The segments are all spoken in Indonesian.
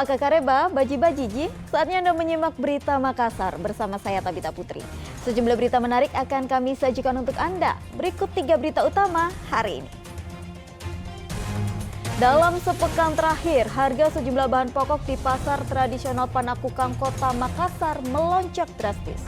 Akakareba, Baji-Bajiji, saatnya Anda menyimak berita Makassar bersama saya Tabita Putri. Sejumlah berita menarik akan kami sajikan untuk Anda. Berikut 3 berita utama hari ini. Dalam sepekan terakhir, harga sejumlah bahan pokok di pasar tradisional Panakukang Kota Makassar melonjak drastis.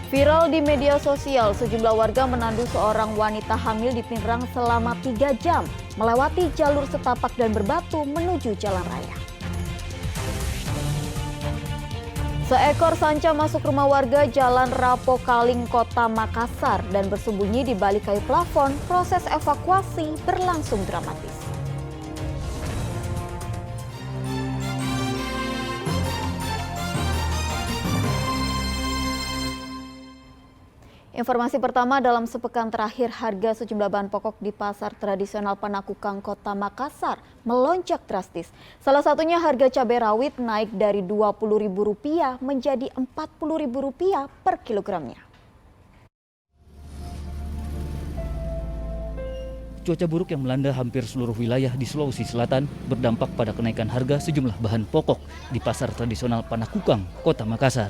Viral di media sosial, sejumlah warga menandu seorang wanita hamil di Pinrang selama 3 jam, melewati jalur setapak dan berbatu menuju jalan raya. Seekor sanca masuk rumah warga Jalan Rapokaling, Kota Makassar dan bersembunyi di balik kayu plafon. Proses evakuasi berlangsung dramatis. Informasi pertama, dalam sepekan terakhir harga sejumlah bahan pokok di pasar tradisional Panakukang Kota Makassar melonjak drastis. Salah satunya harga cabai rawit naik dari Rp20.000 menjadi Rp40.000 per kilogramnya. Cuaca buruk yang melanda hampir seluruh wilayah di Sulawesi Selatan berdampak pada kenaikan harga sejumlah bahan pokok di pasar tradisional Panakukang, Kota Makassar.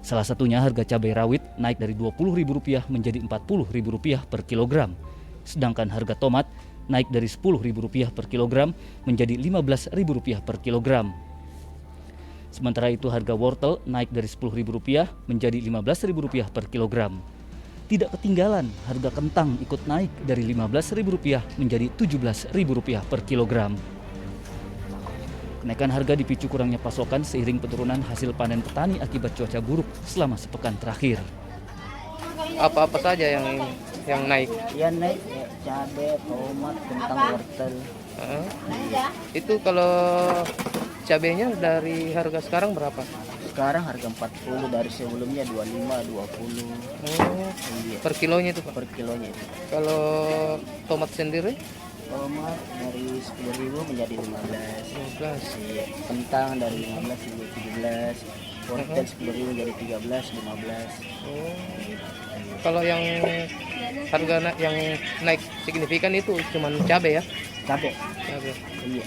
Salah satunya harga cabai rawit naik dari Rp20.000 menjadi Rp40.000 per kilogram. Sedangkan harga tomat naik dari Rp10.000 per kilogram menjadi Rp15.000 per kilogram. Sementara itu harga wortel naik dari Rp10.000 menjadi Rp15.000 per kilogram. Tidak ketinggalan, harga kentang ikut naik dari Rp15.000 menjadi Rp17.000 per kilogram. Kenaikan harga dipicu kurangnya pasokan seiring penurunan hasil panen petani akibat cuaca buruk selama sepekan terakhir. Apa-apa saja yang naik? Ya naik, ya, cabai, tomat, kentang, wortel. Itu kalau cabenya dari harga sekarang berapa? Sekarang harga 40, dari sebelumnya 25, 20. Iya. Per kilonya itu, Pak? Per kilonya itu. Kalau tomat sendiri? Tomat dari 10.000 menjadi 15. Iya. Kentang dari 15 menjadi 17. Wortel 10.000 menjadi 13, 15. Kalau yang harga yang naik signifikan itu cuman cabai ya? Cabai. Cabai. Iya.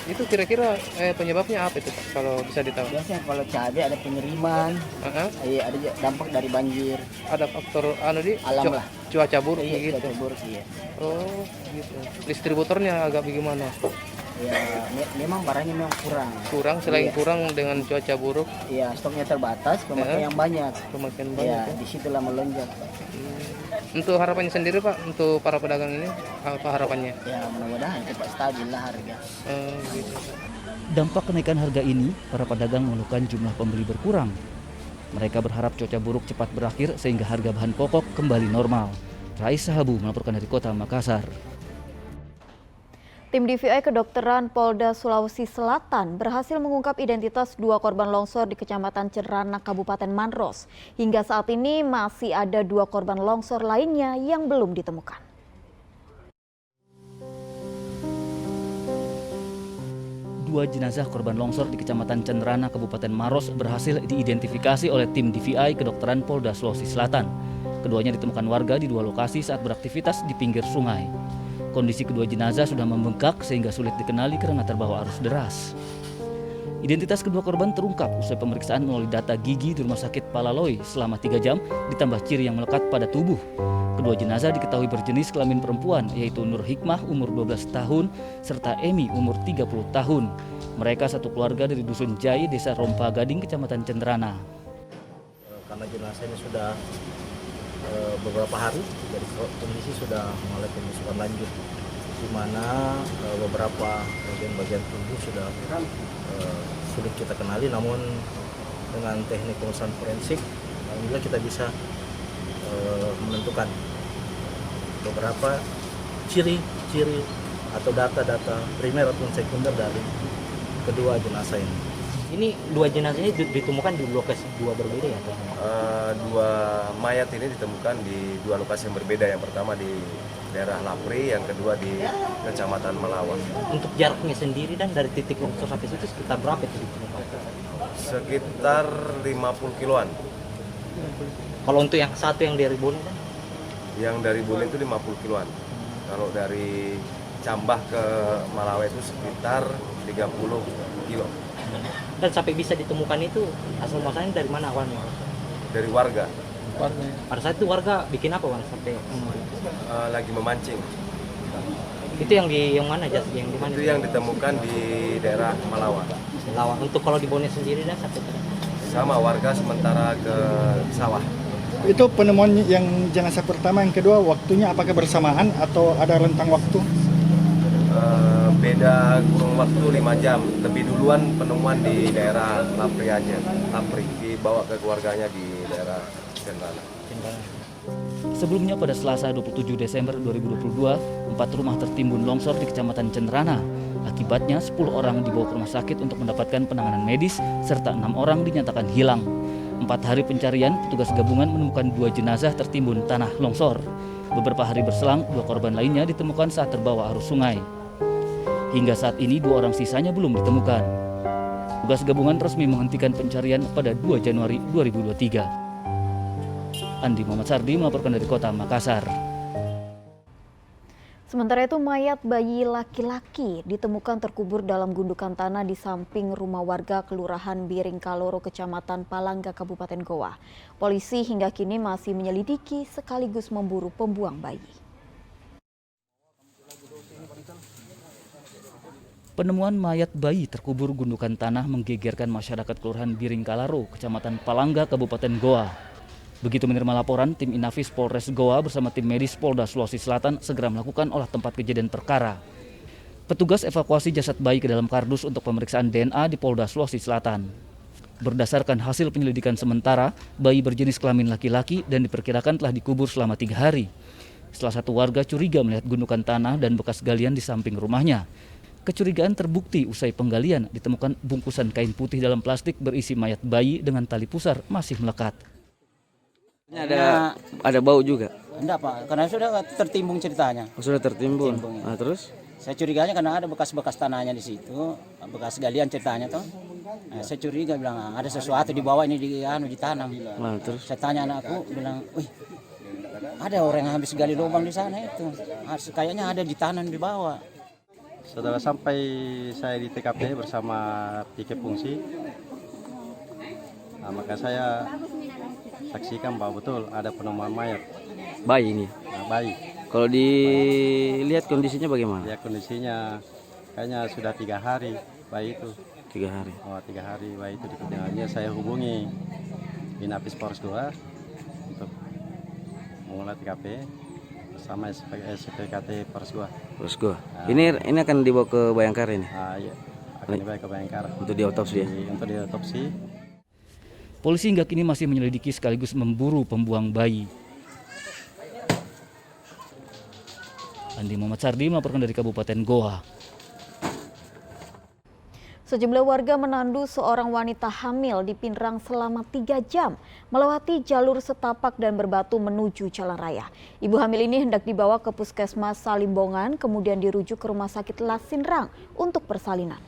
Itu kira-kira penyebabnya apa itu, Pak? Kalau bisa ditahu? Biasanya kalau cabai ada pengiriman. Iya, ada dampak dari banjir. Ada faktor alam lah. Cuaca buruk Iya, gitu. cuaca buruk, iya. Oh, gitu. Distributornya agak bagaimana? Ya, memang barangnya memang kurang. Kurang, selain Iya. kurang dengan cuaca buruk, Iya, stoknya terbatas, pemakaian yang banyak. pemakaian Ya, banyak. disitulah melonjak. Untuk harapannya sendiri, Pak, untuk para pedagang ini, apa harapannya? Ya, mudah-mudahan cepat stabil lah harga. Gitu. Dampak kenaikan harga ini, para pedagang mengeluhkan jumlah pembeli berkurang. Mereka berharap cuaca buruk cepat berakhir sehingga harga bahan pokok kembali normal. Raisa Habu melaporkan dari Kota Makassar. Tim DVI Kedokteran Polda Sulawesi Selatan berhasil mengungkap identitas 2 korban longsor di Kecamatan Cerana, Kabupaten Manros. Hingga saat ini masih ada 2 korban longsor lainnya yang belum ditemukan. Dua jenazah korban longsor di Kecamatan Cenrana, Kabupaten Maros berhasil diidentifikasi oleh tim DVI Kedokteran Polda Sulawesi Selatan. Keduanya ditemukan warga di 2 lokasi saat beraktivitas di pinggir sungai. Kondisi kedua jenazah sudah membengkak sehingga sulit dikenali karena terbawa arus deras. Identitas kedua korban terungkap usai pemeriksaan melalui data gigi di Rumah Sakit Palaloi selama 3 jam ditambah ciri yang melekat pada tubuh. Kedua jenazah diketahui berjenis kelamin perempuan, yaitu Nur Hikmah umur 12 tahun serta Emi umur 30 tahun. Mereka satu keluarga dari Dusun Jai, Desa Rompa Gading, Kecamatan Cenrana. Karena jenazahnya sudah beberapa hari, jadi kondisi sudah mulai pembusukan lanjut, di mana beberapa bagian-bagian tubuh sudah sulit kita kenali, namun dengan teknik pemeriksaan forensik, alhamdulillah kita bisa menentukan beberapa ciri-ciri atau data-data primer ataupun sekunder dari kedua jenazah ini. Ini 2 jenazah ini ditemukan di lokasi 2 berbeda ya? Dua mayat ini ditemukan di 2 lokasi yang berbeda. Yang pertama di daerah Lapri, yang kedua di Kecamatan Melawang. Untuk jaraknya sendiri dan dari titik longsor sampai situ sekitar berapa itu ditemukan? Sekitar 50 kiloan. Kalau untuk yang satu yang dari Bone kan? Yang dari Bone itu 50 kiloan. Kalau dari Cambah ke Malawi itu sekitar 30 kilo Dan sampai bisa ditemukan itu asal muasalnya dari mana awalnya? dari warga. Pada saat itu warga bikin apa Bang sampai Lagi memancing. itu yang mana Jas? Yang di mana? Itu yang ditemukan di daerah Malawa. Lawan. Untuk kalau di Bone sendiri dan sampai ke Sama warga sementara ke sawah. Itu penemuan yang jenazah pertama, yang kedua waktunya apakah bersamaan atau ada rentang waktu? Beda kurun waktu 5 jam. Lebih duluan penemuan di daerah Lapri aja. Lapri dibawa ke keluarganya di daerah Cenrana. Sebelumnya pada Selasa 27 Desember 2022, 4 rumah tertimbun longsor di Kecamatan Cenrana. Akibatnya 10 orang dibawa ke rumah sakit untuk mendapatkan penanganan medis, serta 6 orang dinyatakan hilang. 4 hari pencarian, petugas gabungan menemukan 2 jenazah tertimbun tanah longsor. Beberapa hari berselang, 2 korban lainnya ditemukan saat terbawa arus sungai. Hingga saat ini 2 orang sisanya belum ditemukan. Petugas gabungan resmi menghentikan pencarian pada 2 Januari 2023. Andi Muhammad Sardi melaporkan dari kota Makassar. Sementara itu mayat bayi laki-laki ditemukan terkubur dalam gundukan tanah di samping rumah warga Kelurahan Biring Kaloro, Kecamatan Palangga, Kabupaten Goa. Polisi hingga kini masih menyelidiki sekaligus memburu pembuang bayi. Penemuan mayat bayi terkubur gundukan tanah menggegerkan masyarakat Kelurahan Biring Kalaro, Kecamatan Palangga, Kabupaten Goa. Begitu menerima laporan, tim Inafis Polres Goa bersama tim medis Polda Sulawesi Selatan segera melakukan olah tempat kejadian perkara. Petugas evakuasi jasad bayi ke dalam kardus untuk pemeriksaan DNA di Polda Sulawesi Selatan. Berdasarkan hasil penyelidikan sementara, bayi berjenis kelamin laki-laki dan diperkirakan telah dikubur selama 3 hari. Salah satu warga curiga melihat gundukan tanah dan bekas galian di samping rumahnya. Kecurigaan terbukti usai penggalian ditemukan bungkusan kain putih dalam plastik berisi mayat bayi dengan tali pusar masih melekat. Ada bau juga? Enggak Pak, karena sudah tertimbung ceritanya. Sudah tertimbun. Ya. Nah, terus? Saya curiganya karena ada bekas-bekas tanahnya di situ, bekas galian ceritanya toh. Nah, saya curiga bilang ada sesuatu di bawah ini ditanam. Nah, terus? Saya tanya anakku, bilang, wih, ada orang yang habis gali lubang di sana itu. Kayaknya ada ditanam di bawah. Setelah sampai saya di TKP bersama Pike Fungsi, nah, maka saya saksikan bahwa betul ada penemuan mayat Bayi ini? nah, bayi. Kalau dilihat kondisinya bagaimana? Ya kondisinya kayaknya sudah 3 hari bayi itu. 3 hari? Oh 3 hari bayi itu diketinggalannya. Saya hubungi Inafis Polres Goa untuk memulai TKP bersama SPKT Polres Goa. Polres Goa. Ini akan dibawa ke Bayangkara ini? Iya, akan dibawa ke Bayangkara. Untuk diotopsi ya? Untuk diotopsi. Polisi hingga kini masih menyelidiki sekaligus memburu pembuang bayi. Andi Muhammad Sardi melaporkan dari Kabupaten Goa. Sejumlah warga menandu seorang wanita hamil di Pinrang selama 3 jam melewati jalur setapak dan berbatu menuju jalan raya. Ibu hamil ini hendak dibawa ke Puskesmas Salimbongan, kemudian dirujuk ke Rumah Sakit Lasinrang untuk persalinan.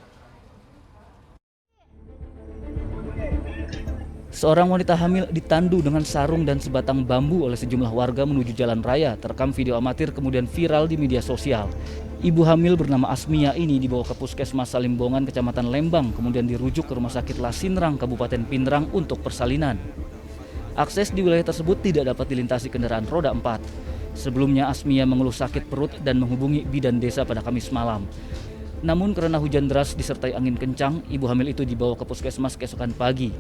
Seorang wanita hamil ditandu dengan sarung dan sebatang bambu oleh sejumlah warga menuju jalan raya. Terekam video amatir kemudian viral di media sosial. Ibu hamil bernama Asmia ini dibawa ke Puskesmas Salimbongan, Kecamatan Lembang, kemudian dirujuk ke Rumah Sakit Lasinrang, Kabupaten Pinrang untuk persalinan. Akses di wilayah tersebut tidak dapat dilintasi kendaraan roda 4. Sebelumnya Asmia mengeluh sakit perut dan menghubungi bidan desa pada Kamis malam. Namun karena hujan deras disertai angin kencang, ibu hamil itu dibawa ke puskesmas keesokan pagi.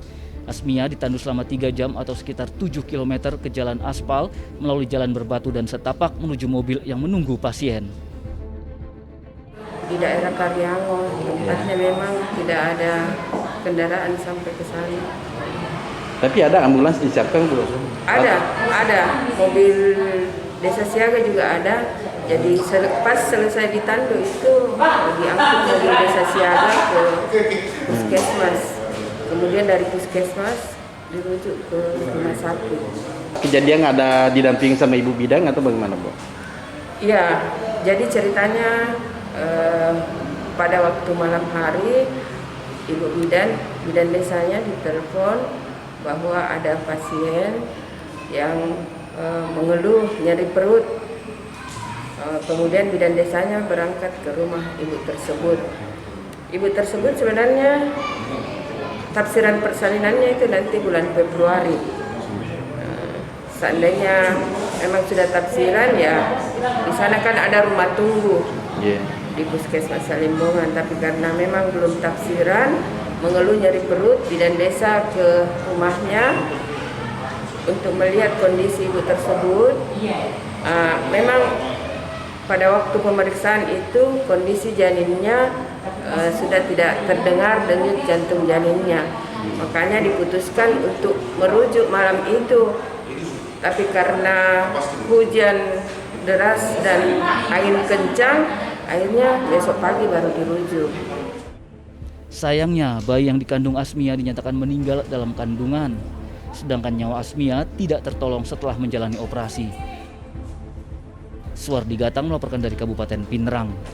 Asmia ditandu selama 3 jam atau sekitar 7 km ke jalan aspal melalui jalan berbatu dan setapak menuju mobil yang menunggu pasien. Di daerah Karyangon, tempatnya memang tidak ada kendaraan sampai ke sana. Tapi ada ambulans disiapkan belum? Ada. Mobil desa siaga juga ada. Jadi pas selesai ditandu itu diangkut mobil desa siaga ke puskesmas. Kemudian dari puskesmas dirujuk ke rumah sakit. Kejadian ada didampingi sama ibu bidan atau bagaimana, Bu? Iya, jadi ceritanya pada waktu malam hari ibu bidan desanya ditelepon bahwa ada pasien yang mengeluh nyeri perut. Kemudian bidan desanya berangkat ke rumah ibu tersebut. Ibu tersebut sebenarnya tafsiran persalinannya itu nanti bulan Februari. Seandainya memang sudah tafsiran, ya di sana kan ada rumah tunggu di Puskesmas Salimbongan. Tapi karena memang belum tafsiran, mengeluh nyeri perut, bidan desa ke rumahnya untuk melihat kondisi ibu tersebut. Memang pada waktu pemeriksaan itu kondisi janinnya sudah tidak terdengar denyut jantung janinnya. Makanya diputuskan untuk merujuk malam itu. Tapi karena hujan deras dan angin kencang, akhirnya besok pagi baru dirujuk. Sayangnya, bayi yang dikandung Asmia dinyatakan meninggal dalam kandungan, sedangkan nyawa Asmia tidak tertolong setelah menjalani operasi. Suwardi Gatang melaporkan dari Kabupaten Pinerang.